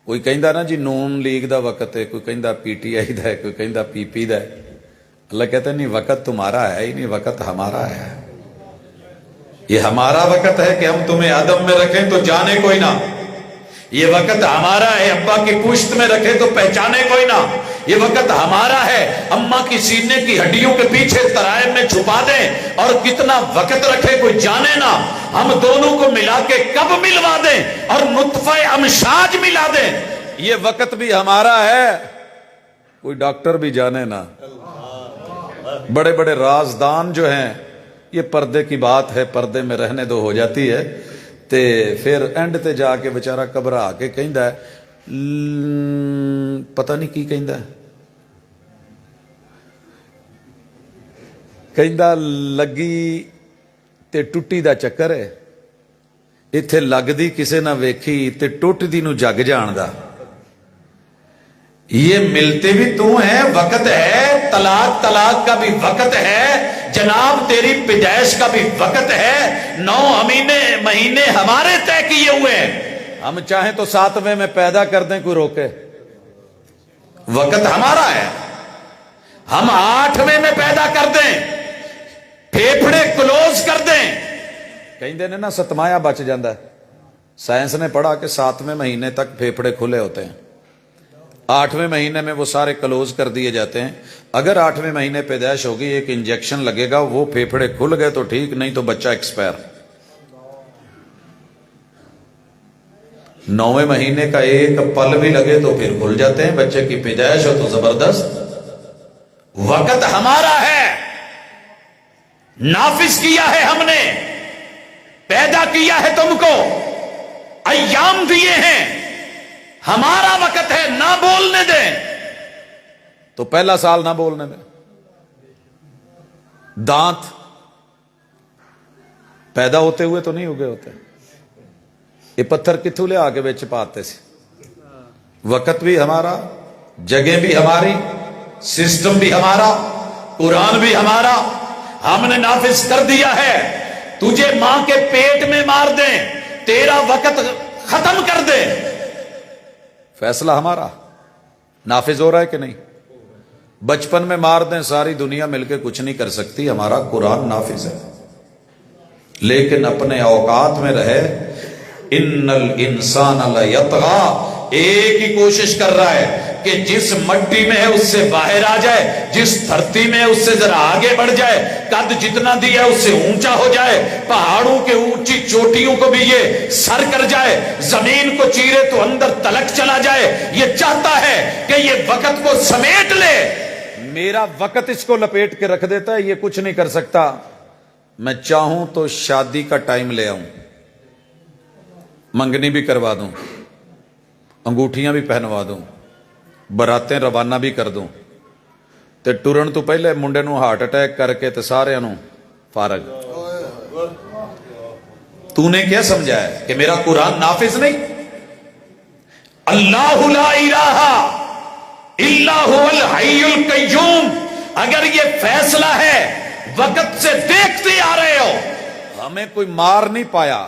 کوئی کہندا نا جی نون لیگ دا وقت ہے، کوئی کہندا پی ٹی آئی دا ہے، کوئی کہندا پی پی دا ہے۔ اللہ کہتا ہے نہیں، وقت تمہارا ہے ہی نہیں، وقت ہمارا ہے۔ یہ ہمارا وقت ہے کہ ہم تمہیں عدم میں رکھیں تو جانے کوئی نہ، یہ وقت ہمارا ہے ابا کی پشت میں رکھے تو پہچانے کوئی نہ، یہ وقت ہمارا ہے اماں کی سینے کی ہڈیوں کے پیچھے ترائب میں چھپا دیں اور کتنا وقت رکھے کوئی جانے نہ، ہم دونوں کو ملا کے کب ملوا دیں اور نطفہ امشاج ملا دیں، یہ وقت بھی ہمارا ہے، کوئی ڈاکٹر بھی جانے نہ۔ بڑے بڑے رازدان جو ہیں، یہ پردے کی بات ہے، پردے میں رہنے دو ہو جاتی ہے، تے پھر اینڈ تے جا کے بچارہ گھبرا کے کہندا ہے پتہ نہیں کی کہندا ہے، کہندا لگی تے ٹٹی دا چکر ہے، ایتھے لگدی کسے نہ ویکھی تے ٹوٹدی نو جگ جاندا، یہ ملتے بھی تو ہیں، وقت ہے، طلاق کا بھی وقت ہے، جناب تیری پیدائش کا بھی وقت ہے، 9 مہینے ہمارے طے کیے ہوئے ہیں، ہم چاہیں تو 7ویں میں پیدا کر دیں، کوئی روکے؟ وقت ہمارا ہے، ہم 8ویں میں پیدا کر دیں، پھیپھڑے کلوز کر دیں، کہیں دینے نا ستمایا بچ جاندہ ہے، سائنس نے پڑھا کہ 7ویں مہینے تک پھیپھڑے کھلے ہوتے ہیں، 8ویں مہینے میں وہ سارے کلوز کر دیے جاتے ہیں، اگر 8ویں مہینے پیدائش ہوگی ایک انجیکشن لگے گا، وہ پھیپھڑے کھل گئے تو ٹھیک، نہیں تو بچہ ایکسپائر۔ 9ویں مہینے کا ایک پل بھی لگے تو پھر کھل جاتے ہیں، بچے کی پیدائش ہو تو زبردست۔ وقت ہمارا ہے، نافذ کیا ہے ہم نے، پیدا کیا ہے تم کو، ایام دیے ہیں، ہمارا وقت ہے، نہ بولنے دیں تو پہلا سال نہ بولنے دیں، دانت پیدا ہوتے ہوئے تو نہیں اگے ہوتے، یہ پتھر کتھوں لے آگے بیچ پاتے سے، وقت بھی ہمارا، جگہ بھی ہماری، سسٹم بھی ہمارا، قرآن بھی ہمارا، ہم نے نافذ کر دیا ہے، تجھے ماں کے پیٹ میں مار دیں، تیرا وقت ختم کر دیں، فیصلہ ہمارا، نافذ ہو رہا ہے کہ نہیں؟ بچپن میں مار دیں، ساری دنیا مل کے کچھ نہیں کر سکتی، ہمارا قرآن نافذ ہے، لیکن اپنے اوقات میں رہے۔ ان الانسان لیطغی، ایک ہی کوشش کر رہا ہے کہ جس مٹی میں ہے اس سے باہر آ جائے، جس دھرتی میں ہے اس سے ذرا آگے بڑھ جائے، قد جتنا دیا اس سے اونچا ہو جائے، پہاڑوں کے اونچی چوٹیوں کو بھی یہ سر کر جائے، زمین کو چیرے تو اندر تلک چلا جائے، یہ چاہتا ہے کہ یہ وقت کو سمیٹ لے، میرا وقت اس کو لپیٹ کے رکھ دیتا ہے، یہ کچھ نہیں کر سکتا۔ میں چاہوں تو شادی کا ٹائم لے آؤں، منگنی بھی کروا دوں، انگوٹھیاں بھی پہنوا دوں، براتیں روانہ بھی کر دوں، تے ٹرن تو پہلے منڈے نو ہارٹ اٹیک کر کے تے سارے انہوں فارغ۔ تو نے کیا سمجھا ہے کہ میرا قرآن نافذ نہیں؟ اللہ لا الہ الا هو الحی القیوم، اگر یہ فیصلہ ہے، وقت سے دیکھتے آ رہے ہو، ہمیں کوئی مار نہیں پایا،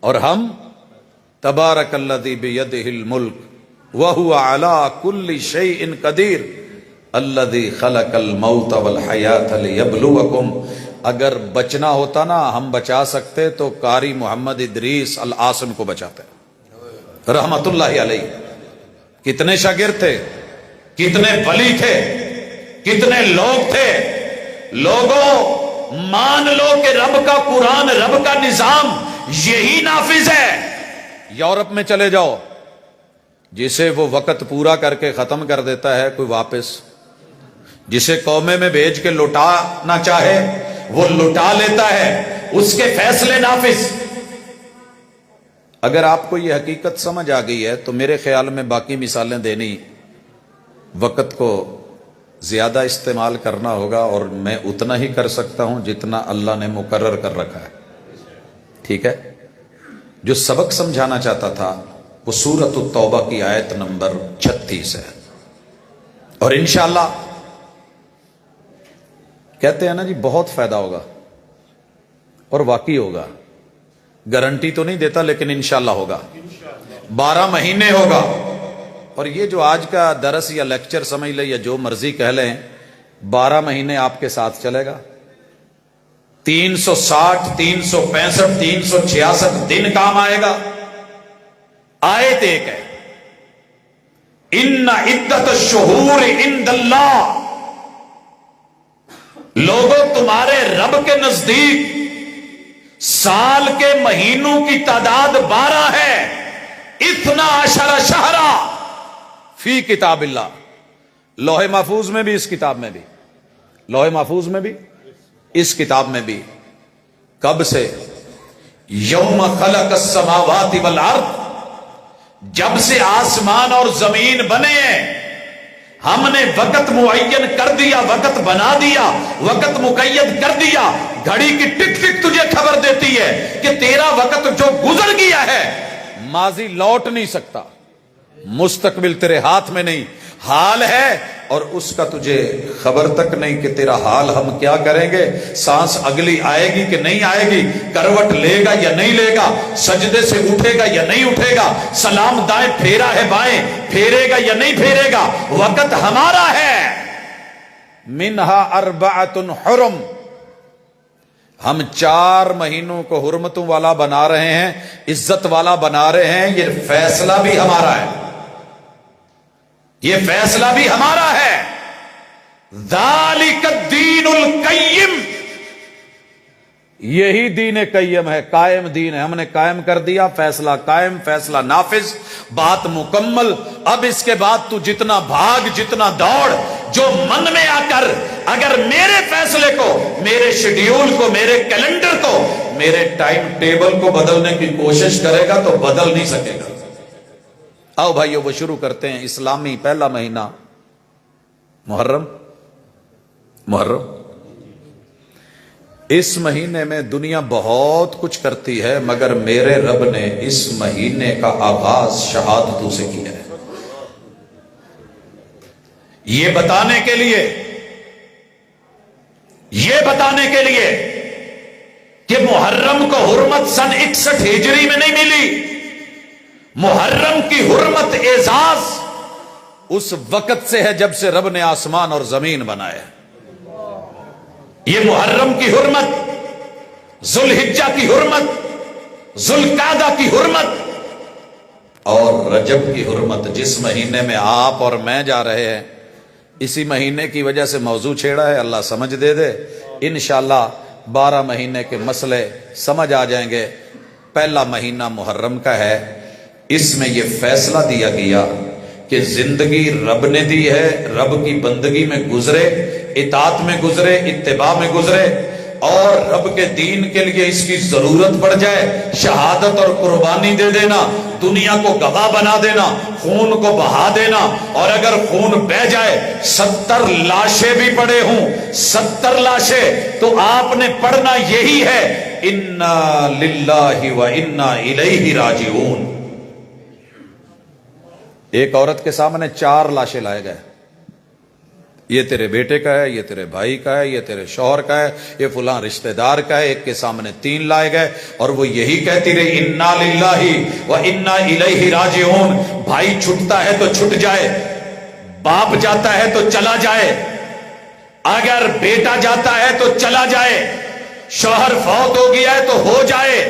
اور ہم تبارک الذی بیدہ الملک وہو علی کل شیء قدیر الذی خلق الموت والحیاۃ لیبلوکم، اگر بچنا ہوتا نا ہم بچا سکتے تو قاری محمد ادریس العاصم کو بچاتے رحمت اللہ علیہ۔ کتنے شاگرد تھے، کتنے ولی تھے، کتنے لوگ تھے، لوگوں مان لو کہ رب کا قرآن، رب کا نظام یہی نافذ ہے۔ یورپ میں چلے جاؤ، جسے وہ وقت پورا کر کے ختم کر دیتا ہے کوئی واپس، جسے قومے میں بھیج کے لٹانا چاہے وہ لٹا لیتا ہے، اس کے فیصلے نافذ۔ اگر آپ کو یہ حقیقت سمجھ آ گئی ہے تو میرے خیال میں باقی مثالیں دینی، وقت کو زیادہ استعمال کرنا ہوگا، اور میں اتنا ہی کر سکتا ہوں جتنا اللہ نے مقرر کر رکھا ہے، ٹھیک ہے؟ جو سبق سمجھانا چاہتا تھا وہ سورۃ التوبہ کی آیت نمبر 36 ہے، اور انشاءاللہ کہتے ہیں نا جی بہت فائدہ ہوگا، اور واقعی ہوگا، گارنٹی تو نہیں دیتا لیکن انشاءاللہ ہوگا۔ 12 مہینے ہوگا. اور یہ جو آج کا درس یا لیکچر سمجھ لیں یا جو مرضی کہہ لیں، 12 مہینے آپ کے ساتھ چلے گا. 360 365 366 دن کام آئے گا. آیت ایک ہے، ان عدت الشہور عند اللہ، لوگوں تمہارے رب کے نزدیک سال کے مہینوں کی تعداد 12 ہے. 12 شہرا فی کتاب اللہ، لوح محفوظ میں بھی، اس کتاب میں بھی، لوح محفوظ میں بھی، اس کتاب میں بھی. کب سے؟ یوم خلق السماوات والارض، جب سے آسمان اور زمین بنے ہیں ہم نے وقت معین کر دیا، وقت بنا دیا، وقت مقید کر دیا. گھڑی کی ٹک ٹک تجھے خبر دیتی ہے کہ تیرا وقت جو گزر گیا ہے ماضی لوٹ نہیں سکتا، مستقبل تیرے ہاتھ میں نہیں، حال ہے اور اس کا تجھے خبر تک نہیں کہ تیرا حال ہم کیا کریں گے. سانس اگلی آئے گی کہ نہیں آئے گی، کروٹ لے گا یا نہیں لے گا، سجدے سے اٹھے گا یا نہیں اٹھے گا، سلام دائیں پھیرا ہے بائیں پھیرے گا یا نہیں پھیرے گا. وقت ہمارا ہے. منہا اربعۃ حرم، ہم 4 مہینوں کو حرمتوں والا بنا رہے ہیں، عزت والا بنا رہے ہیں. یہ فیصلہ بھی ہمارا ہے، یہ فیصلہ بھی ہمارا ہے. ذالک الدین القیم، یہی دین قیم ہے، قائم دین ہے. ہم نے قائم کر دیا، فیصلہ قائم، فیصلہ نافذ، بات مکمل. اب اس کے بعد تو جتنا بھاگ، جتنا دوڑ، جو من میں آ کر اگر میرے فیصلے کو، میرے شیڈیول کو، میرے کیلنڈر کو، میرے ٹائم ٹیبل کو بدلنے کی کوشش کرے گا تو بدل نہیں سکے گا. آؤ بھائیو، وہ شروع کرتے ہیں. اسلامی پہلا مہینہ محرم. اس مہینے میں دنیا بہت کچھ کرتی ہے، مگر میرے رب نے اس مہینے کا آغاز شہادتوں سے کیا ہے. یہ بتانے کے لیے کہ محرم کو حرمت سن 61 ہجری میں نہیں ملی. محرم کی حرمت اعزاز اس وقت سے ہے جب سے رب نے آسمان اور زمین بنائے. یہ محرم کی حرمت، ذوالحجہ کی حرمت، ذوالقعدہ کی حرمت اور رجب کی حرمت. جس مہینے میں آپ اور میں جا رہے ہیں، اسی مہینے کی وجہ سے موضوع چھیڑا ہے. اللہ سمجھ دے دے. انشاءاللہ 12 مہینے کے مسئلے سمجھ آ جائیں گے. پہلا مہینہ محرم کا ہے. اس میں یہ فیصلہ دیا گیا کہ زندگی رب نے دی ہے، رب کی بندگی میں گزرے، اطاعت میں گزرے، اتباع میں گزرے، اور رب کے دین کے لیے اس کی ضرورت پڑ جائے، شہادت اور قربانی دے دینا، دنیا کو گواہ بنا دینا، خون کو بہا دینا. اور اگر خون بہ جائے، 70 لاشیں بھی پڑے ہوں، 70 لاشیں، تو آپ نے پڑھنا یہی ہے، انا للہ و انا الیہ راجعون. ایک عورت کے سامنے 4 لاشیں لائے گئے. یہ تیرے بیٹے کا ہے، یہ تیرے بھائی کا ہے، یہ تیرے شوہر کا ہے، یہ فلاں رشتہ دار کا ہے. ایک کے سامنے 3 لائے گئے اور وہ یہی کہتی رہی، انا للہ و انا الیہ راجعون. بھائی چھٹتا ہے تو چھٹ جائے، باپ جاتا ہے تو چلا جائے، اگر بیٹا جاتا ہے تو چلا جائے، شوہر فوت ہو گیا ہے تو ہو جائے.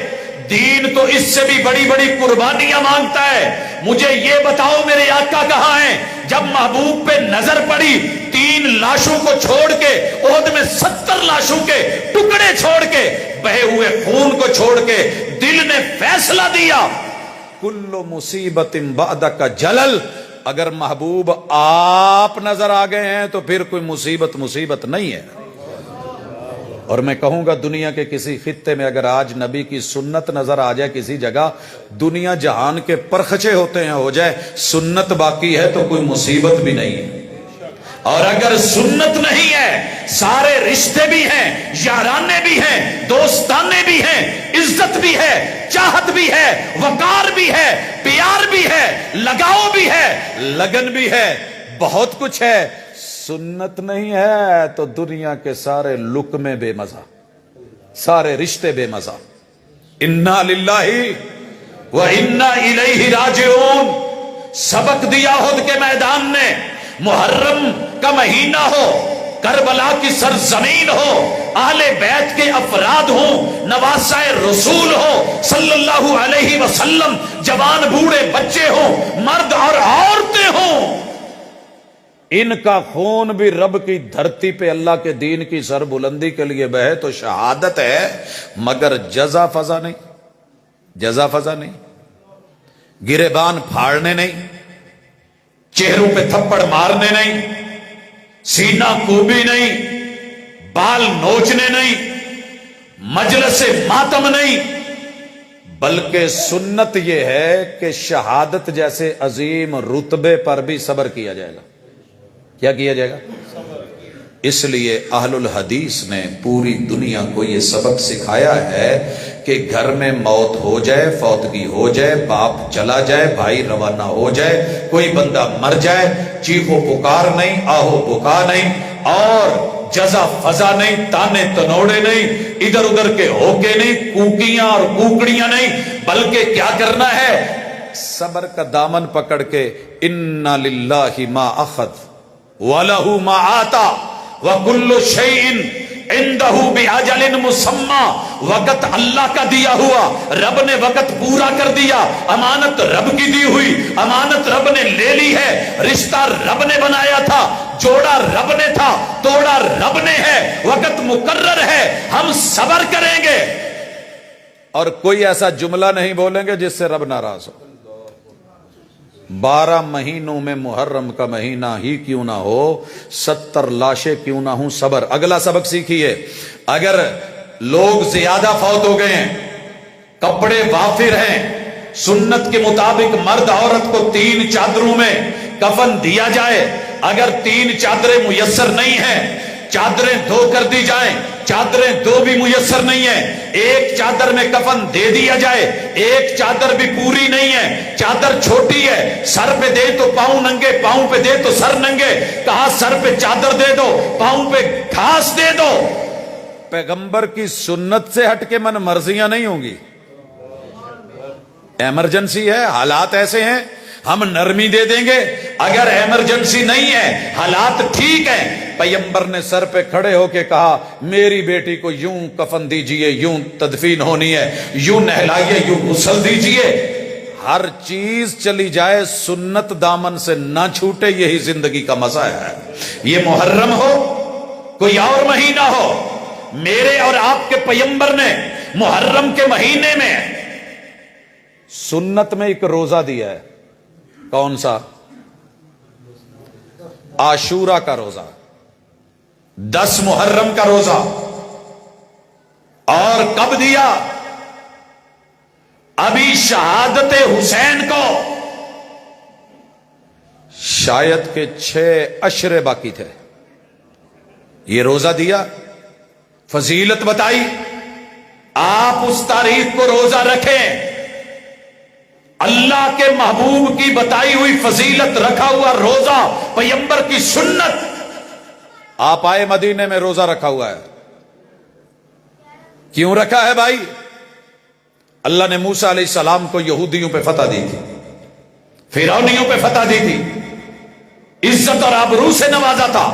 دین تو اس سے بھی بڑی بڑی قربانیاں مانگتا ہے. مجھے یہ بتاؤ میرے آقا کہاں ہیں؟ جب محبوب پہ نظر پڑی، 3 لاشوں کو چھوڑ کے، احد میں 70 لاشوں کے ٹکڑے چھوڑ کے، بہے ہوئے خون کو چھوڑ کے، دل نے فیصلہ دیا، کل مصیبت بعدک جلل. اگر محبوب آپ نظر آ گئے ہیں تو پھر کوئی مصیبت نہیں ہے. اور میں کہوں گا دنیا کے کسی خطے میں اگر آج نبی کی سنت نظر آ جائے کسی جگہ، دنیا جہان کے پرخچے ہوتے ہیں ہو جائے، سنت باقی ہے تو کوئی مصیبت بھی نہیں ہے. اور اگر سنت نہیں ہے، سارے رشتے بھی ہیں، یارانے بھی ہیں، دوستانے بھی ہیں، عزت بھی ہے، چاہت بھی ہے، وقار بھی ہے، پیار بھی ہے، لگاؤ بھی ہے، لگن بھی ہے، بہت کچھ ہے، سنت نہیں ہے تو دنیا کے سارے لقمے بے مزہ، سارے رشتے بے مزہ. انا للہ وَإِنَّا إِلَيْهِ رَاجِعُونَ. سبق دیا احد کے میدان نے. محرم کا مہینہ ہو، کربلا کی سرزمین ہو، اہل بیت کے افراد ہوں، نواسہ رسول ہو صلی اللہ علیہ وسلم، جوان بوڑھے بچے ہوں، مرد اور عورتیں ہوں، ان کا خون بھی رب کی دھرتی پہ اللہ کے دین کی سر بلندی کے لیے بہے تو شہادت ہے، مگر جزا فضا نہیں. جزا فضا نہیں، گریبان پھاڑنے نہیں، چہروں پہ تھپڑ مارنے نہیں، سینہ کوبی نہیں، بال نوچنے نہیں، مجلس ماتم نہیں، بلکہ سنت یہ ہے کہ شہادت جیسے عظیم رتبے پر بھی صبر کیا جائے گا. کیا کیا جائے گا؟ اس لیے اہل الحدیث نے پوری دنیا کو یہ سبق سکھایا ہے کہ گھر میں موت ہو جائے، فوتگی ہو جائے، باپ چلا جائے، بھائی روانہ ہو جائے، کوئی بندہ مر جائے، چیخو پکار نہیں، آہو بکا نہیں، اور جزا فضا نہیں، تانے تنوڑے نہیں، ادھر ادھر کے ہوکے نہیں، کوکیاں اور کوکڑیاں نہیں، بلکہ کیا کرنا ہے؟ صبر کا دامن پکڑ کے اِنَّ لِلَّهِ مَا أَخَذَ وَلَهُ مَا آتَى وَكُلُّ شَيْءٍ عِندَهُ بِأَجَلٍ مُّسَمًّى. وقت اللہ کا دیا ہوا، رب نے وقت پورا کر دیا، امانت رب کی دی ہوئی، امانت رب نے لے لی ہے، رشتہ رب نے بنایا تھا، جوڑا رب نے تھا، توڑا رب نے ہے، وقت مقرر ہے، ہم صبر کریں گے اور کوئی ایسا جملہ نہیں بولیں گے جس سے رب ناراض ہو. 12 مہینوں میں محرم کا مہینہ ہی کیوں نہ ہو، 70 لاشیں کیوں نہ ہوں، صبر. اگلا سبق سیکھیے. اگر لوگ زیادہ فوت ہو گئے ہیں، کپڑے وافر ہیں، سنت کے مطابق مرد عورت کو 3 چادروں میں کفن دیا جائے. اگر 3 چادریں میسر نہیں ہیں، چادریں 2 کر دی جائیں. چادریں 2 بھی میسر نہیں ہیں، ایک چادر میں کفن دے دیا جائے. ایک چادر بھی پوری نہیں ہے، چادر چھوٹی ہے، سر پہ دے تو پاؤں ننگے، پاؤں پہ دے تو سر ننگے. کہا سر پہ چادر دے دو، پاؤں پہ گھاس دے دو. پیغمبر کی سنت سے ہٹ کے من مرضیاں نہیں ہوں گی. ایمرجنسی ہے، حالات ایسے ہیں، ہم نرمی دے دیں گے. اگر ایمرجنسی نہیں ہے، حالات ٹھیک ہیں، پیغمبر نے سر پہ کھڑے ہو کے کہا میری بیٹی کو یوں کفن دیجئے، یوں تدفین ہونی ہے، یوں نہلائیے، یوں غسل دیجئے. ہر چیز چلی جائے، سنت دامن سے نہ چھوٹے، یہی زندگی کا مزہ ہے. یہ محرم ہو، کوئی اور مہینہ ہو، میرے اور آپ کے پیغمبر نے محرم کے مہینے میں سنت میں ایک روزہ دیا ہے. کون سا؟ عاشورہ کا روزہ، 10 محرم کا روزہ. اور کب دیا؟ ابھی شہادت حسین کو شاید کہ 6 عشرے باقی تھے. یہ روزہ دیا، فضیلت بتائی. آپ اس تاریخ کو روزہ رکھیں. اللہ کے محبوب کی بتائی ہوئی فضیلت رکھا ہوا روزہ، پیغمبر کی سنت. آپ آئے مدینے میں روزہ رکھا ہوا ہے. کیوں رکھا ہے بھائی؟ اللہ نے موسیٰ علیہ السلام کو یہودیوں پہ فتح دی تھی، فرعونیوں پہ فتح دی تھی، عزت اور آبرو سے نوازا تھا.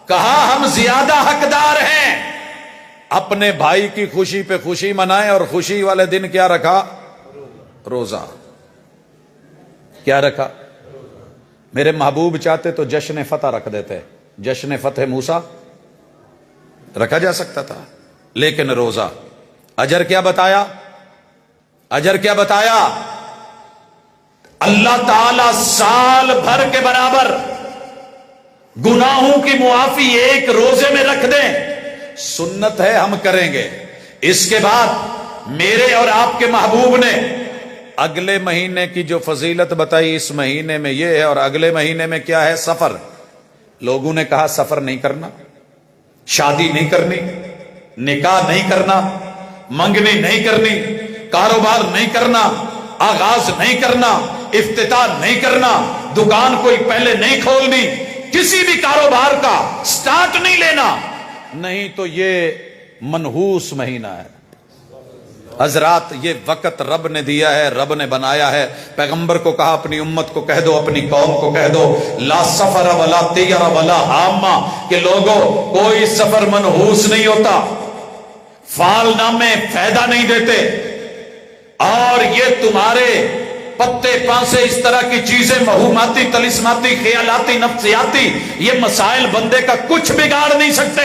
کہا ہم زیادہ حقدار ہیں، اپنے بھائی کی خوشی پہ خوشی منائیں. اور خوشی والے دن کیا رکھا؟ روزہ. کیا رکھا؟ میرے محبوب چاہتے تو جشن فتح رکھ دیتے، جشن فتح موسیٰ رکھا جا سکتا تھا، لیکن روزہ. اجر کیا بتایا؟ اجر کیا بتایا؟ اللہ تعالی سال بھر کے برابر گناہوں کی معافی ایک روزے میں رکھ دیں. سنت ہے، ہم کریں گے. اس کے بعد میرے اور آپ کے محبوب نے اگلے مہینے کی جو فضیلت بتائی، اس مہینے میں یہ ہے، اور اگلے مہینے میں کیا ہے؟ سفر. لوگوں نے کہا سفر نہیں کرنا، شادی نہیں کرنی، نکاح نہیں کرنا، منگنی نہیں کرنی، کاروبار نہیں کرنا، آغاز نہیں کرنا، افتتاح نہیں کرنا، دکان کوئی پہلے نہیں کھولنی، کسی بھی کاروبار کا سٹارٹ نہیں لینا. نہیں تو یہ منحوس مہینہ ہے. حضرات یہ وقت رب نے دیا ہے، رب نے بنایا ہے۔ پیغمبر کو کہا اپنی امت کو کہہ دو، اپنی قوم کو کہہ دو، لا سفر ولا طیر ولا حامہ، کہ لوگوں کوئی سفر منحوس نہیں ہوتا، فعال نامے فائدہ نہیں دیتے، اور یہ تمہارے پتے پانسے اس طرح کی چیزیں مہوماتی، طلسماتی، خیالاتی، نفسیاتی، یہ مسائل بندے کا کچھ بگاڑ نہیں سکتے۔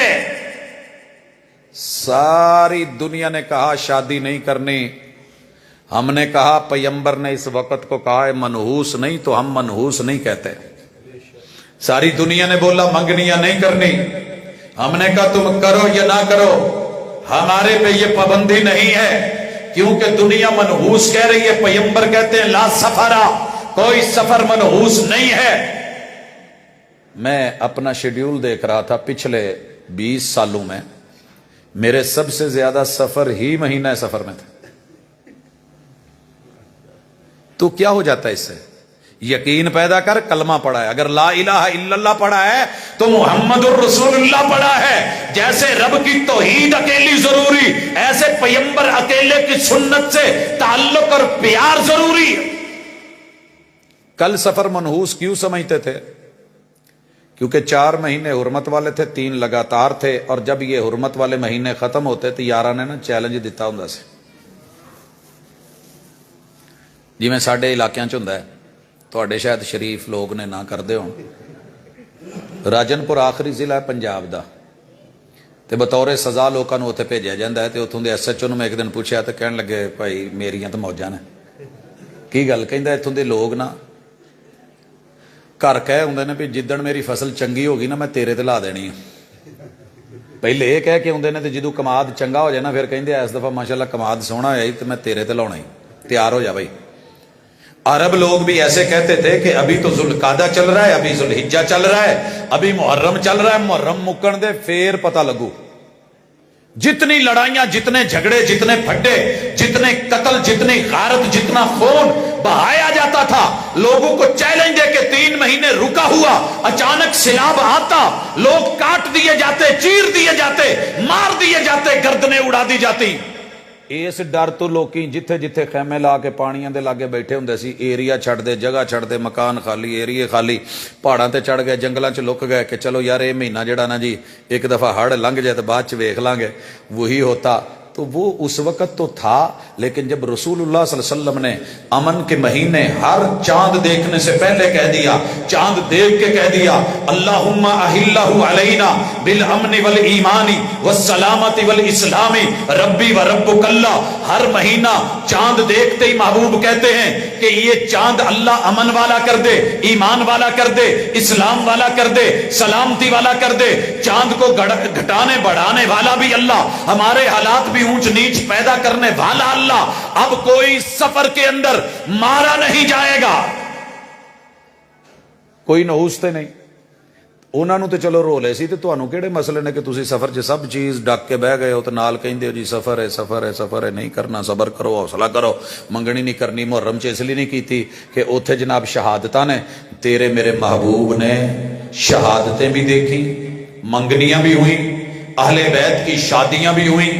ساری دنیا نے کہا شادی نہیں کرنی، ہم نے کہا پیغمبر نے اس وقت کو کہا ہے منحوس نہیں، تو ہم منحوس نہیں کہتے۔ ساری دنیا نے بولا منگنیاں نہیں کرنی، ہم نے کہا تم کرو یا نہ کرو، ہمارے پہ یہ پابندی نہیں ہے، کیونکہ دنیا منحوس کہہ رہی ہے، پیغمبر کہتے ہیں لا سفرا، کوئی سفر منحوس نہیں ہے۔ میں اپنا شیڈیول دیکھ رہا تھا پچھلے 20 سالوں میں، میرے سب سے زیادہ سفر ہی مہینہ سفر میں تھے۔ تو کیا ہو جاتا ہے اس سے؟ یقین پیدا کر، کلمہ پڑھا ہے، اگر لا الہ الا اللہ پڑھا ہے تو محمد الرسول اللہ پڑھا ہے۔ جیسے رب کی توحید اکیلی ضروری، ایسے پیغمبر اکیلے کی سنت سے تعلق اور پیار ضروری۔ کل سفر منحوس کیوں سمجھتے تھے؟ کیونکہ 4 مہینے حرمت والے تھے، 3 لگاتار تھے، اور جب یہ حرمت والے مہینے ختم ہوتے تو یارہ نے نا چیلنج دیتا ہوں سے، جی میں ساڈے علاقیاں چ ہوندا ہے، تواڈے شاید شریف لوگ نے نہ کردے ہون۔ راجن پور آخری ضلع ہے پنجاب دا، تے بطور سزا لوکاں نوں اوتھے بھیجیا جاندا ہے، تے اوتھوں دے ایس ایچ او نوں میں ایک دن پوچھیا تے کہن لگے بھائی میریاں تے موجاں نے۔ کی گل؟ کہندا ایتھوں دے لوگ نا گھر کہہ ہوندے نے بھی جدن میری فصل چنگی ہوگی نا میں تیرے تے لا دینی ہے۔ پہلے یہ کہہ کے ہوندے نے تے جدوں کماد چنگا ہو جائے نا پھر کہندے اس دفعہ ماشاءاللہ کماد سونا ہویا تے میں تیرے تے لاਉਣਾ ہی، تیار ہو جا بھائی۔ عرب لوگ بھی ایسے کہتے تھے کہ ابھی تو ذوالقعدہ چل رہا ہے، ابھی ذوالحجہ چل رہا ہے، ابھی محرم چل رہا ہے، محرم مکن دے پھر پتہ لگو۔ جتنی لڑائیاں، جتنے جھگڑے، جتنے پھڈے، جتنے قتل، جتنی غارت، جتنا خون بہایا جاتا تھا، لوگوں کو چیلنج دے کے 3 مہینے رکا ہوا، اچانک سیلاب آتا، لوگ کاٹ دیے جاتے، چیر دیے جاتے، مار دیے جاتے، گردنیں اڑا دی جاتی۔ اس ڈر تو لوکی جتھے جتھے خیمے لا کے پانیاں دے لاگے بیٹھے ہوندے سی، ایریا چھڑ دے، جگہ چھڑ دے، مکان خالی، ایریے خالی، پہاڑاں تے چڑھ گئے، جنگلاں چ لک گئے کہ چلو یار یہ مہینہ جڑا نا جی ایک دفعہ ہڑ لنگ جائے تو بعد چ ویکھ لیں گے، وہی ہوتا۔ تو وہ اس وقت تو تھا، لیکن جب رسول اللہ صلی اللہ علیہ وسلم نے امن کے مہینے ہر چاند دیکھنے سے پہلے کہہ دیا، چاند دیکھ کے کہہ دیا اللہم احلہ علینا بالامن والایمان والسلامت والاسلام ربی و ربک اللہ۔ ہر مہینہ چاند دیکھتے ہی محبوب کہتے ہیں کہ یہ چاند اللہ امن والا کر دے، ایمان والا کر دے، اسلام والا کر دے، سلامتی والا کر دے۔ چاند کو گھٹانے بڑھانے والا بھی اللہ، ہمارے حالات بھی اونچ نیچ پیدا کرنے والا اللہ۔ اب کوئی سفر کے اندر مارا نہیں جائے گا، کوئی نحوستے نہیں۔ انہاں نوں تے چلو رولے سی تے تانوں کیڑے مسئلے نے کہ تسی سفر 'چ سب چیز ڈک کے بہ گئے ہو تے نال کہندے ہو جی سفر ہے، سفر ہے، سفر ہے، نہیں کرنا، صبر کرو، حوصلہ کرو، منگنی نہیں کرنی۔ محرم 'ਚ اس لیے نہیں کیتی کہ اوتھے جناب شہادتاں نے، تیرے میرے محبوب نے شہادتیں بھی دیکھی، منگنیاں بھی ہوئیں، اہل بیت کی شادیاں بھی ہوئیں،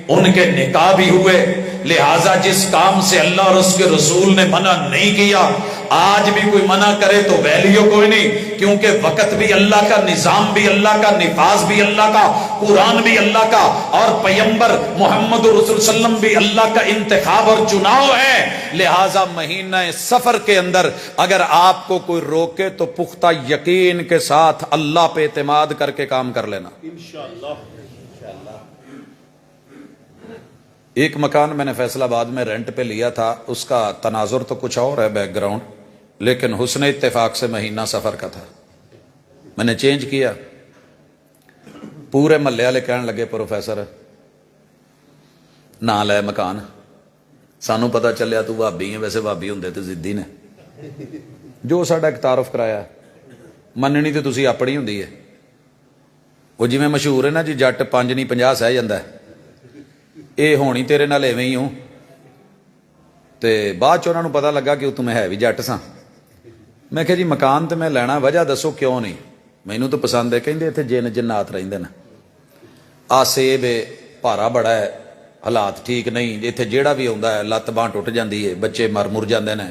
ان کے نکاح بھی ہوئے۔ لہٰذا جس کام سے اللہ اور اس کے رسول نے منع نہیں کیا، آج بھی کوئی منع کرے تو ویلیو کوئی نہیں، کیونکہ وقت بھی اللہ کا، نظام بھی اللہ کا، نفاذ بھی اللہ کا، قرآن بھی اللہ کا، اور پیغمبر محمد رسول وسلم بھی اللہ کا انتخاب اور چناؤ ہے۔ لہٰذا مہینہ سفر کے اندر اگر آپ کو کوئی روکے تو پختہ یقین کے ساتھ اللہ پہ اعتماد کر کے کام کر لینا انشاءاللہ۔ ایک مکان میں نے فیصل آباد میں رینٹ پہ لیا تھا، اس کا تناظر تو کچھ اور ہے بیک گراؤنڈ، لیکن حسن اتفاق سے مہینہ سفر کا تھا۔ میں نے چینج کیا، پورے محلے والے کہنے لگے پروفیسر نہ لے مکان، سانو پتا چلیا تو بھابی ہے، ویسے بھابی ہوندے تو ضدی نے، جو ساڈا ایک تعارف کرایا مننی تو تسی اپنی ہوندی ہے۔ وہ جی میں مشہور ہے نا جی جٹ 5 نہیں 50 سہ جاندا ہے، اے ہونی تیرے نال ایویں ہی ہوں۔ تے بعد چ انہاں نوں پتہ لگا کہ تمہیں ہے بھی جٹ ساں۔ میں کہا جی مکان تے میں لینا، وجہ دسو کیوں نہیں؟ مینوں تو پسند ہے، کہندے اتنے جن جنات رہندے نے، آ سیب ہے، بھارا بڑا ہے، ਹਾਲਾਤ ਠੀਕ ਨਹੀਂ, ਇੱਥੇ ਜਿਹੜਾ ਵੀ ਆਉਂਦਾ ਹੈ ਲੱਤ ਬਾਂਹ ਟੁੱਟ ਜਾਂਦੀ ਹੈ, ਬੱਚੇ ਮਰ ਮੁਰ ਜਾਂਦੇ ਨੇ,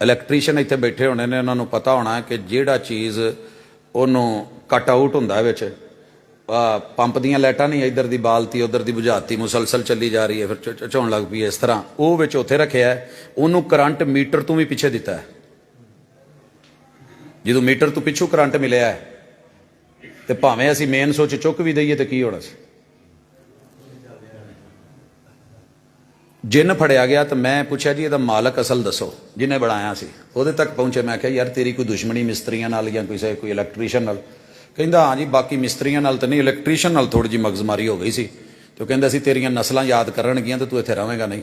ਇਲੈਕਟ੍ਰੀਸ਼ੀਅਨ ਇੱਥੇ ਬੈਠੇ ਹੋਣੇ ਨੇ, ਉਹਨਾਂ ਨੂੰ ਪਤਾ ਹੋਣਾ ਕਿ ਜਿਹੜਾ ਚੀਜ਼ ਉਹਨੂੰ ਕੱਟ ਆਊਟ ਹੁੰਦਾ ਵਿੱਚ ਪੰਪ ਦੀਆਂ ਲਾਈਟਾਂ ਨਹੀਂ, ਇੱਧਰ ਦੀ ਬਾਲਤੀ ਉੱਧਰ ਦੀ ਬੁਝਾਤੀ ਮੁਸਲਸਲ ਚੱਲੀ ਜਾ ਰਹੀ ਹੈ, ਫਿਰ ਝੋਣ ਲੱਗ ਪਈ ਇਸ ਤਰ੍ਹਾਂ, ਉਹ ਵਿੱਚ ਉੱਥੇ ਰੱਖਿਆ ਹੈ, ਉਹਨੂੰ ਕਰੰਟ ਮੀਟਰ ਤੋਂ ਵੀ ਪਿੱਛੇ ਦਿੱਤਾ ਹੈ। ਜਦੋਂ ਮੀਟਰ ਤੋਂ ਪਿੱਛੋਂ ਕਰੰਟ ਮਿਲਿਆ ਹੈ ਤੇ ਭਾਵੇਂ ਅਸੀਂ ਮੇਨ ਸੁੱਚ ਚੁੱਕ ਵੀ ਦਈਏ ਤੇ ਕੀ ਹੋਣਾ ਸੀ। ਜਿੰਨ ਫੜਿਆ ਗਿਆ ਤਾਂ ਮੈਂ ਪੁੱਛਿਆ ਜੀ ਇਹਦਾ ਮਾਲਕ ਅਸਲ ਦੱਸੋ ਜਿਹਨੇ ਬਣਾਇਆ ਸੀ। ਉਹਦੇ ਤੱਕ ਪਹੁੰਚੇ, ਮੈਂ ਕਿਹਾ ਯਾਰ ਤੇਰੀ ਕੋਈ ਦੁਸ਼ਮਣੀ ਮਿਸਤਰੀਆਂ ਨਾਲ ਜਾਂ ਕੋਈ ਇਲੈਕਟ੍ਰੀਸ਼ੀਅਨ ਨਾਲ? ਕਹਿੰਦਾ ਹਾਂ ਜੀ ਬਾਕੀ ਮਿਸਤਰੀਆਂ ਨਾਲ ਤਾਂ ਨਹੀਂ, ਇਲੈਕਟ੍ਰੀਸ਼ੀਅਨ ਨਾਲ ਥੋੜੀ ਜਿਹੀ ਮਗਜ਼ਮਾਰੀ ਹੋ ਗਈ ਸੀ। ਤੇ ਉਹ ਕਹਿੰਦਾ ਸੀ ਤੇਰੀਆਂ ਨਸਲਾਂ ਯਾਦ ਕਰਨਗੀਆਂ ਤੇ ਤੂੰ ਇੱਥੇ ਰਵੇਂਗਾ ਨਹੀਂ।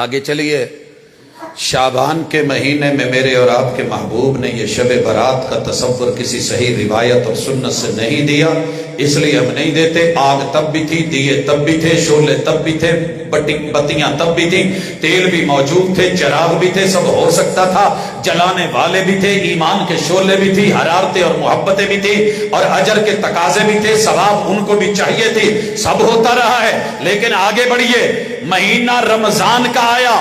آگے چلیے. شعبان کے مہینے میں میرے اور آپ کے محبوب نے یہ شب برات کا تصور کسی صحیح روایت اور سنت سے نہیں دیا، اس لیے ہم نہیں دیتے. آگ تب بھی تھی، دیے تب بھی تھے، شعلے تب بھی تھے، بتیاں تب بھی تھیں، تیل بھی موجود تھے، چراغ بھی تھے، سب ہو سکتا تھا، جلانے والے بھی تھے، ایمان کے شعلے بھی تھی، حرارتیں اور محبتیں بھی تھی، اور اجر کے تقاضے بھی تھے، ثواب ان کو بھی چاہیے تھی. سب ہوتا رہا ہے. لیکن آگے بڑھیے. مہینہ رمضان کا آیا،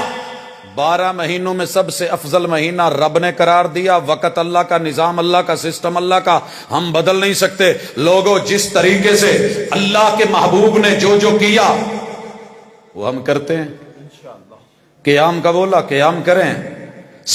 12 مہینوں میں سب سے افضل مہینہ رب نے قرار دیا. وقت اللہ کا، نظام اللہ کا، سسٹم اللہ کا، ہم بدل نہیں سکتے. لوگوں جس طریقے سے اللہ کے محبوب نے جو جو کیا وہ ہم کرتے ہیں. قیام کا بولا قیام کریں،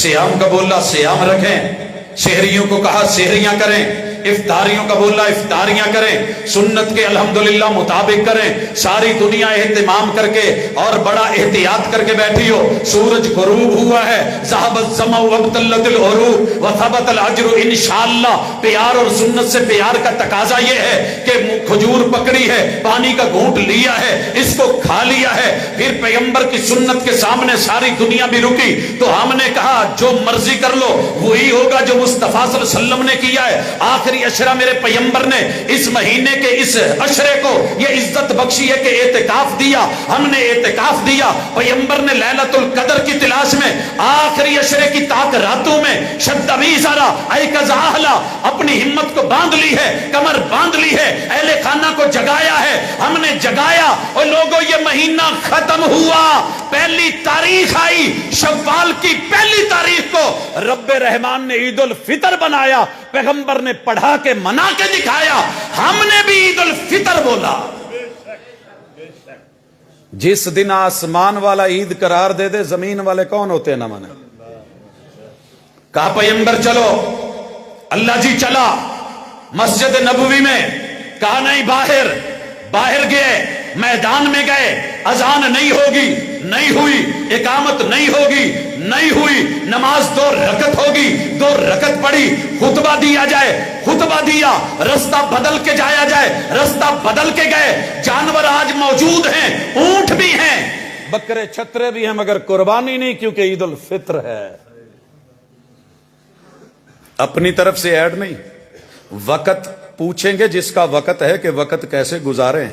سیام کا بولا سیام رکھیں، شہریوں کو کہا شہریاں کریں، افطاریوں کا بولا افطاریاں کریں، سنت کے الحمدللہ مطابق کریں. ساری دنیا اہتمام کر کے اور بڑا احتیاط کر کے بیٹھی ہو. سورج غروب ہوا ہے، ذهب الظمأ وابتلت العروق وثبت الاجر انشاءاللہ. پیار اور سنت سے پیار کا تقاضا یہ ہے کہ کھجور پکڑی ہے، پانی کا گھونٹ لیا ہے، اس کو کھا لیا ہے، پھر پیغمبر کی سنت کے سامنے ساری دنیا بھی رکی تو ہم نے کہا جو مرضی کر لو وہی ہوگا جو مصطفیٰ صلی اللہ علیہ وسلم نے کیا ہے. آخری اشرہ میرے پیغمبر نے اس مہینے کے اس اشرے کو یہ عزت بخشی ہے کہ اعتکاف دیا. ہم نے اعتکاف دیا. پیغمبر نے لیلۃ القدر کی تلاش میں آخری اشرے کی تاک راتوں میں شد بیزارا ایکز اہلا اپنی ہمت کو باندھ لی ہے، کمر باندھ لی ہے، اہل خانہ کو جگایا ہے. ہم نے جگایا اور لوگوں یہ مہینہ ختم ہوا. پہلی تاریخ آئی، شوال کی پہلی تاریخ کو رب رحمان نے عید الفطر بنایا. پیغمبر نے پڑھا کے منا کے دکھایا، ہم نے بھی عید الفطر بولا. جس دن آسمان والا عید قرار دے دے زمین والے کون ہوتے ہیں نہ مانے. کہا پیغمبر چلو، اللہ جی چلا مسجد نبوی میں. کہا نہیں، باہر گئے، میدان میں گئے. اذان نہیں ہوگی، نہیں ہوئی. اقامت نہیں ہوگی، نہیں ہوئی. نماز 2 رکعت ہوگی، 2 رکعت پڑھی. خطبہ دیا جائے، خطبہ دیا. رستہ بدل کے جایا جائے، رستہ بدل کے گئے. جانور آج موجود ہیں، اونٹ بھی ہیں، بکرے چھترے بھی ہیں، مگر قربانی نہیں کیونکہ عید الفطر ہے. اپنی طرف سے ایڈ نہیں. وقت پوچھیں گے جس کا وقت ہے کہ وقت کیسے گزاریں.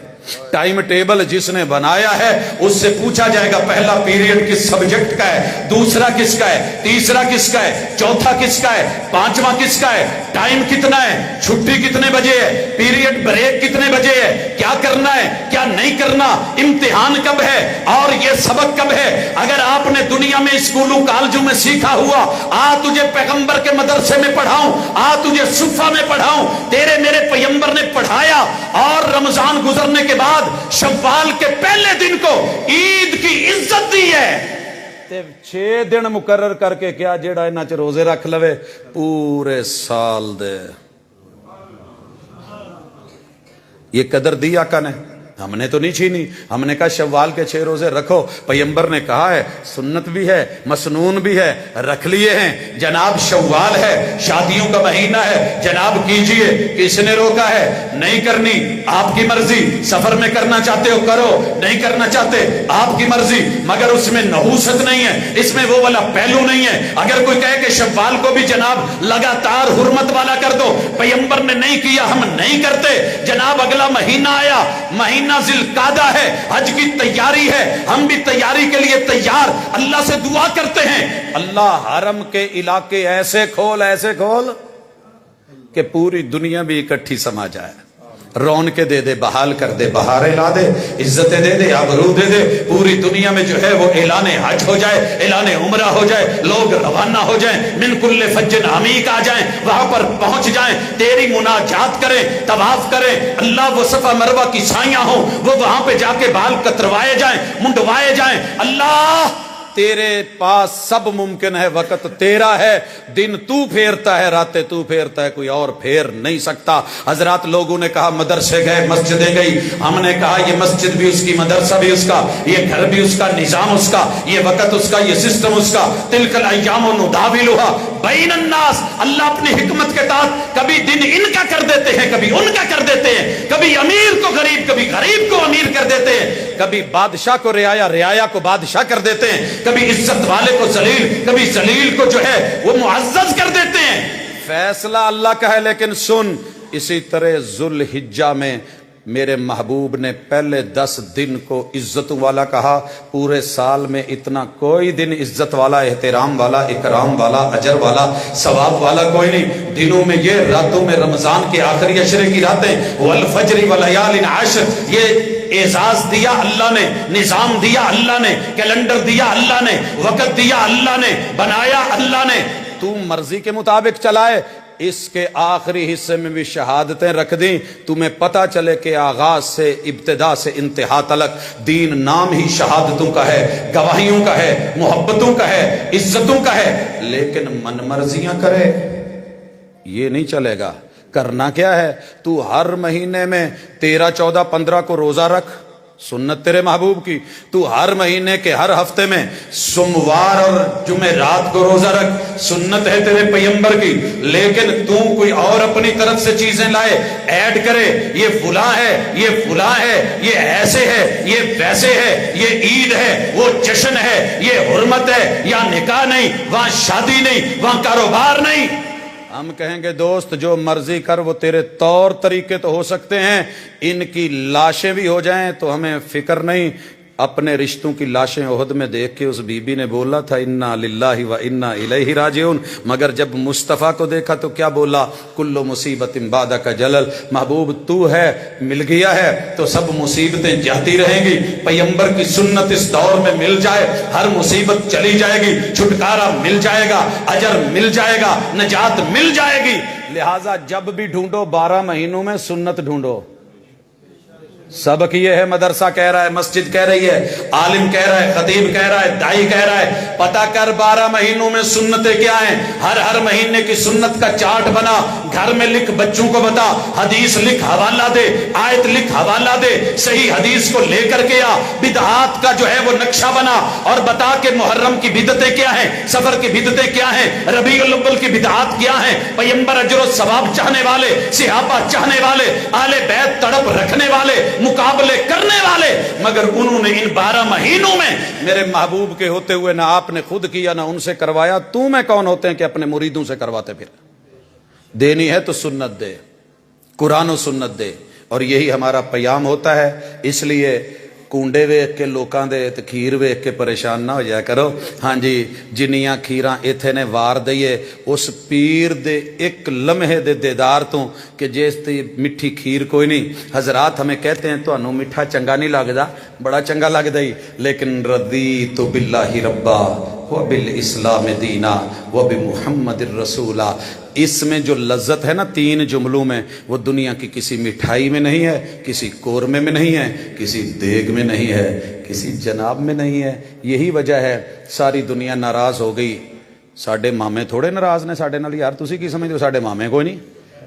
ٹائم ٹیبل جس نے بنایا ہے اس سے پوچھا جائے گا پہلا پیریڈ کس سبجیکٹ کا ہے، دوسرا کس کا ہے، تیسرا کس کا ہے، چوتھا کس کا ہے، پانچواں کس کا ہے، ٹائم کتنا ہے، چھٹی کتنے بجے ہے، پیریڈ بریک کتنے بجے ہے، کیا کرنا ہے کیا نہیں کرنا، امتحان کب ہے اور یہ سبق کب ہے. اگر آپ نے دنیا میں اسکولوں کالجوں میں سیکھا ہوا، تجھے پیغمبر کے مدرسے میں پڑھاؤں، تجھے صفہ میں پڑھاؤں. تیرے میرے پیغمبر نے پڑھایا اور رمضان گزرنے کے بعد شوال کے پہلے دن کو عید کی عزت دی ہے. 6 دن مقرر کر کے کیا جیڑا انہاں چ روزے رکھ لوے پورے سال دے. یہ قدر دی آقا نے، ہم نے تو نہیں چھینی. ہم نے کہا شوال کے 6 روزے رکھو. پیغمبر نے کہا ہے، سنت بھی ہے مسنون بھی ہے، رکھ لیے ہیں. جناب شوال ہے، شادیوں کا مہینہ ہے، جناب کیجئے. کس نے روکا ہے؟ نہیں کرنی آپ کی مرضی. سفر میں کرنا چاہتے ہو کرو، نہیں کرنا چاہتے آپ کی مرضی. مگر اس میں نحوست نہیں ہے، اس میں وہ والا پہلو نہیں ہے. اگر کوئی کہے کہ شوال کو بھی جناب لگاتار حرمت والا کر دو، پیغمبر نے نہیں کیا، ہم نہیں کرتے. جناب اگلا مہینہ آیا، مہینہ ذی القعدہ ہے، حج کی تیاری ہے، ہم بھی تیاری کے لیے تیار. اللہ سے دعا کرتے ہیں اللہ حرم کے علاقے ایسے کھول کہ پوری دنیا بھی اکٹھی سما جائے. رونقیں دے دے، بحال کر دے، بہاریں لا دے، عزتیں دے دے، آبرو دے دے. پوری دنیا میں جو ہے وہ اعلان حج ہو جائے، اعلان عمرہ ہو جائے، لوگ روانہ ہو جائیں، من کل فج عمیق آ جائیں، وہاں پر پہنچ جائیں، تیری مناجات کریں، طواف کریں. اللہ وہ صفا مروہ کی سائیاں ہوں، وہ وہاں پہ جا کے بال کتروائے جائیں، منڈوائے جائیں. اللہ تیرے پاس سب ممکن ہے، وقت تیرا ہے، دن تو پھیرتا ہے، راتیں تو پھیرتا ہے، کوئی اور پھیر نہیں سکتا. حضرات لوگوں نے کہا مدرسے گئے، مسجدیں گئی. ہم نے کہا یہ مسجد بھی اس کی، مدرسہ بھی اس کا، یہ گھر بھی اس کا، نظام اس کا، یہ وقت اس کا، یہ سسٹم اس کا. تلک الایام نداولها بین الناس، اللہ اپنی حکمت کے تحت کبھی دن ان کا کر دیتے ہیں، کبھی ان کا کر دیتے ہیں، کبھی امیر کو غریب، کبھی غریب کو امیر کر دیتے ہیں، کبھی بادشاہ کو رعایا، رعایا کو بادشاہ کر دیتے ہیں، کبھی عزت والے کو ذلیل، کبھی ذلیل کو جو ہے وہ معزز کر دیتے ہیں۔ فیصلہ اللہ کا ہے، لیکن سن، اسی طرح ذوالحجہ میں میرے محبوب نے پہلے 10 دن کو عزت والا کہا، پورے سال میں اتنا کوئی دن عزت والا، احترام والا، اکرام والا، اجر والا، ثواب والا کوئی نہیں۔ دنوں میں یہ، راتوں میں رمضان کے آخری عشرے کی راتیں، والفجر ولیال عشر، یہ اعزاز دیا اللہ نے، نظام دیا اللہ نے، کیلنڈر دیا اللہ نے، وقت دیا اللہ نے، بنایا اللہ نے، تو مرضی کے مطابق چلائے۔ اس کے آخری حصے میں بھی شہادتیں رکھ دیں، تمہیں پتا چلے کہ آغاز سے، ابتدا سے انتہا تلک دین نام ہی شہادتوں کا ہے، گواہیوں کا ہے، محبتوں کا ہے، عزتوں کا ہے، لیکن من مرضیاں کرے یہ نہیں چلے گا۔ کرنا کیا ہے؟ تو ہر مہینے میں 13، 14، 15 کو روزہ رکھ، سنت تیرے محبوب کی۔ تو ہر مہینے کے ہر ہفتے میں سوموار اور جمعرات کو روزہ رکھ، سنت ہے تیرے پیغمبر کی۔ لیکن تو کوئی اور اپنی طرف سے چیزیں لائے، ایڈ کرے، یہ فلاں ہے، یہ فلاں ہے، یہ ایسے ہے، یہ ویسے ہے، یہ عید ہے، وہ جشن ہے، یہ حرمت ہے، یا نکاح نہیں، وہاں شادی نہیں، وہاں کاروبار نہیں۔ ہم کہیں گے دوست جو مرضی کر، وہ تیرے طور طریقے تو ہو سکتے ہیں، ان کی لاشیں بھی ہو جائیں تو ہمیں فکر نہیں۔ اپنے رشتوں کی لاشیں احد میں دیکھ کے اس بی بی نے بولا تھا انا للہ و انا الیہ راجعون، مگر جب مصطفیٰ کو دیکھا تو کیا بولا؟ کل مصیبت بعدک جلل، محبوب تو ہے، مل گیا ہے تو سب مصیبتیں جاتی رہیں گی۔ پیغمبر کی سنت اس دور میں مل جائے، ہر مصیبت چلی جائے گی، چھٹکارا مل جائے گا، اجر مل جائے گا، نجات مل جائے گی۔ لہٰذا جب بھی ڈھونڈو 12 مہینوں میں سنت ڈھونڈو۔ سبق یہ ہے، مدرسہ کہہ رہا ہے، مسجد کہہ رہی ہے، عالم کہہ رہا ہے، خطیب کہہ رہا ہے، دائی کہہ رہا ہے، پتہ کر 12 مہینوں میں سنتیں کیا ہیں۔ ہر مہینے کی سنت کا چارٹ بنا، گھر میں لکھ، بچوں کو بتا، حدیث لکھ، حوالہ دے، آیت لکھ، حوالہ دے، صحیح حدیث کو لے کر کے آ، بدعات کا جو ہے وہ نقشہ بنا اور بتا کہ محرم کی بدعتیں کیا ہیں، سفر کی بدعتیں کیا ہیں، ربیع الاول کی بدعات کیا ہیں۔ پیغمبر اجر و ثواب چاہنے والے، صحابہ چاہنے والے، اہل بیت تڑپ رکھنے والے، مقابلے کرنے والے، مگر انہوں نے ان 12 مہینوں میں میرے محبوب کے ہوتے ہوئے نہ آپ نے خود کیا نہ ان سے کروایا۔ تو میں کون ہوتے ہیں کہ اپنے مریدوں سے کرواتے پھر؟ دینی ہے تو سنت دے، قرآن و سنت دے، اور یہی ہمارا پیام ہوتا ہے۔ اس لیے کونڈے ویکھ کے لوکاں دے تے کھیر ویکھ کے پریشان نہ ہو جایا کرو۔ ہاں جی، جنیاں کھیراں ایتھے نے وار دئیے اس پیر دے ایک لمحے دے دیدار تو کہ جیس تے مٹھی کھیر کوئی نہیں۔ حضرات ہمیں کہتے ہیں تو انہوں میٹھا چنگا نہیں لگدا، بڑا چنگا لگ دئی، لیکن رضیت باللہ ربا وبالاسلام دینا وبمحمد الرسولہ، اس میں جو لذت ہے نا 3 جملوں میں، وہ دنیا کی کسی مٹھائی میں نہیں ہے، کسی قورمے میں نہیں ہے، کسی دیگ میں نہیں ہے، کسی جناب میں نہیں ہے۔ یہی وجہ ہے ساری دنیا ناراض ہو گئی۔ ساڈے مامے تھوڑے ناراض نے ساڈے نال، یار تسی کی سمجھدے ہو؟ ساڈے مامے کوئی نہیں،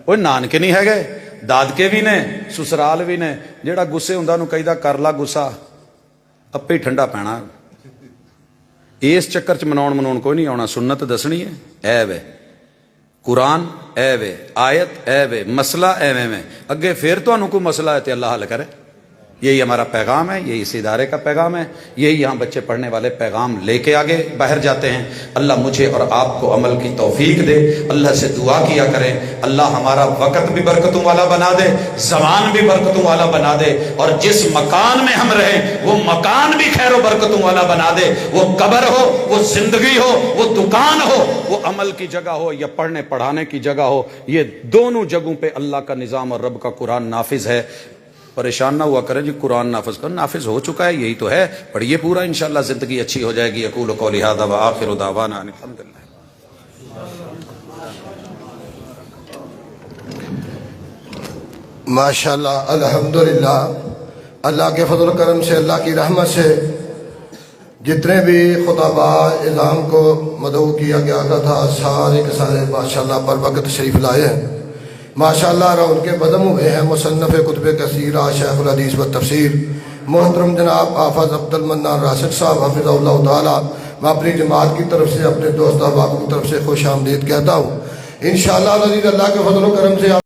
کوئی نانکے نہیں ہے گئے، دادکے بھی نے، سسرال بھی نے۔ جیڑا گسے ہوندا نو کہیدا کر لا گسا، اپے ہی ٹھنڈا پینا۔ اس چکر چ مناؤن کوئی نہیں آنا، سنت دسنی ہے، ایب ہے، قرآن ایب ہے، آیت ایب ہے، مسئلہ ایویں میں اگے پھر تو انہوں کو مسئلہ ہے تو اللہ حل کرے۔ یہی ہمارا پیغام ہے، یہی اس ادارے کا پیغام ہے، یہی یہاں بچے پڑھنے والے پیغام لے کے آگے باہر جاتے ہیں۔ اللہ مجھے اور آپ کو عمل کی توفیق دے۔ اللہ سے دعا کیا کریں اللہ ہمارا وقت بھی برکتوں والا بنا دے، زمان بھی برکتوں والا بنا دے، اور جس مکان میں ہم رہیں وہ مکان بھی خیر و برکتوں والا بنا دے۔ وہ قبر ہو، وہ زندگی ہو، وہ دکان ہو، وہ عمل کی جگہ ہو یا پڑھنے پڑھانے کی جگہ ہو، یہ دونوں جگہوں پہ اللہ کا نظام اور رب کا قرآن نافذ ہے۔ پریشان نہ ہوا کریں جی قرآن نافذ کرو، نافذ ہو چکا ہے، یہی تو ہے، پڑھیے پورا، انشاءاللہ زندگی اچھی ہو جائے گی۔ اقول قولی ھذا وآخر دعوانا ان الحمدللہ۔ ماشاءاللہ، الحمدللہ، اللہ کے فضل و کرم سے، اللہ کی رحمت سے جتنے بھی خطبہ اعلام کو مدعو کیا گیا تھا سارے کے سارے ماشاءاللہ پر وقت شریف لائے ہیں۔ ماشاءاللہ ان کے بدم ہوئے ہیں مصنف کتب کثیرہ شیخ الحدیث و تفسیر محترم جناب حافظ عبد المنان راشد صاحب حفظہ اللہ تعالی میں اپنی جماعت کی طرف سے اپنے دوست احباب کی طرف سے خوش آمدید کہتا ہوں۔ انشاءاللہ العزیز اللہ کے فضل و کرم سے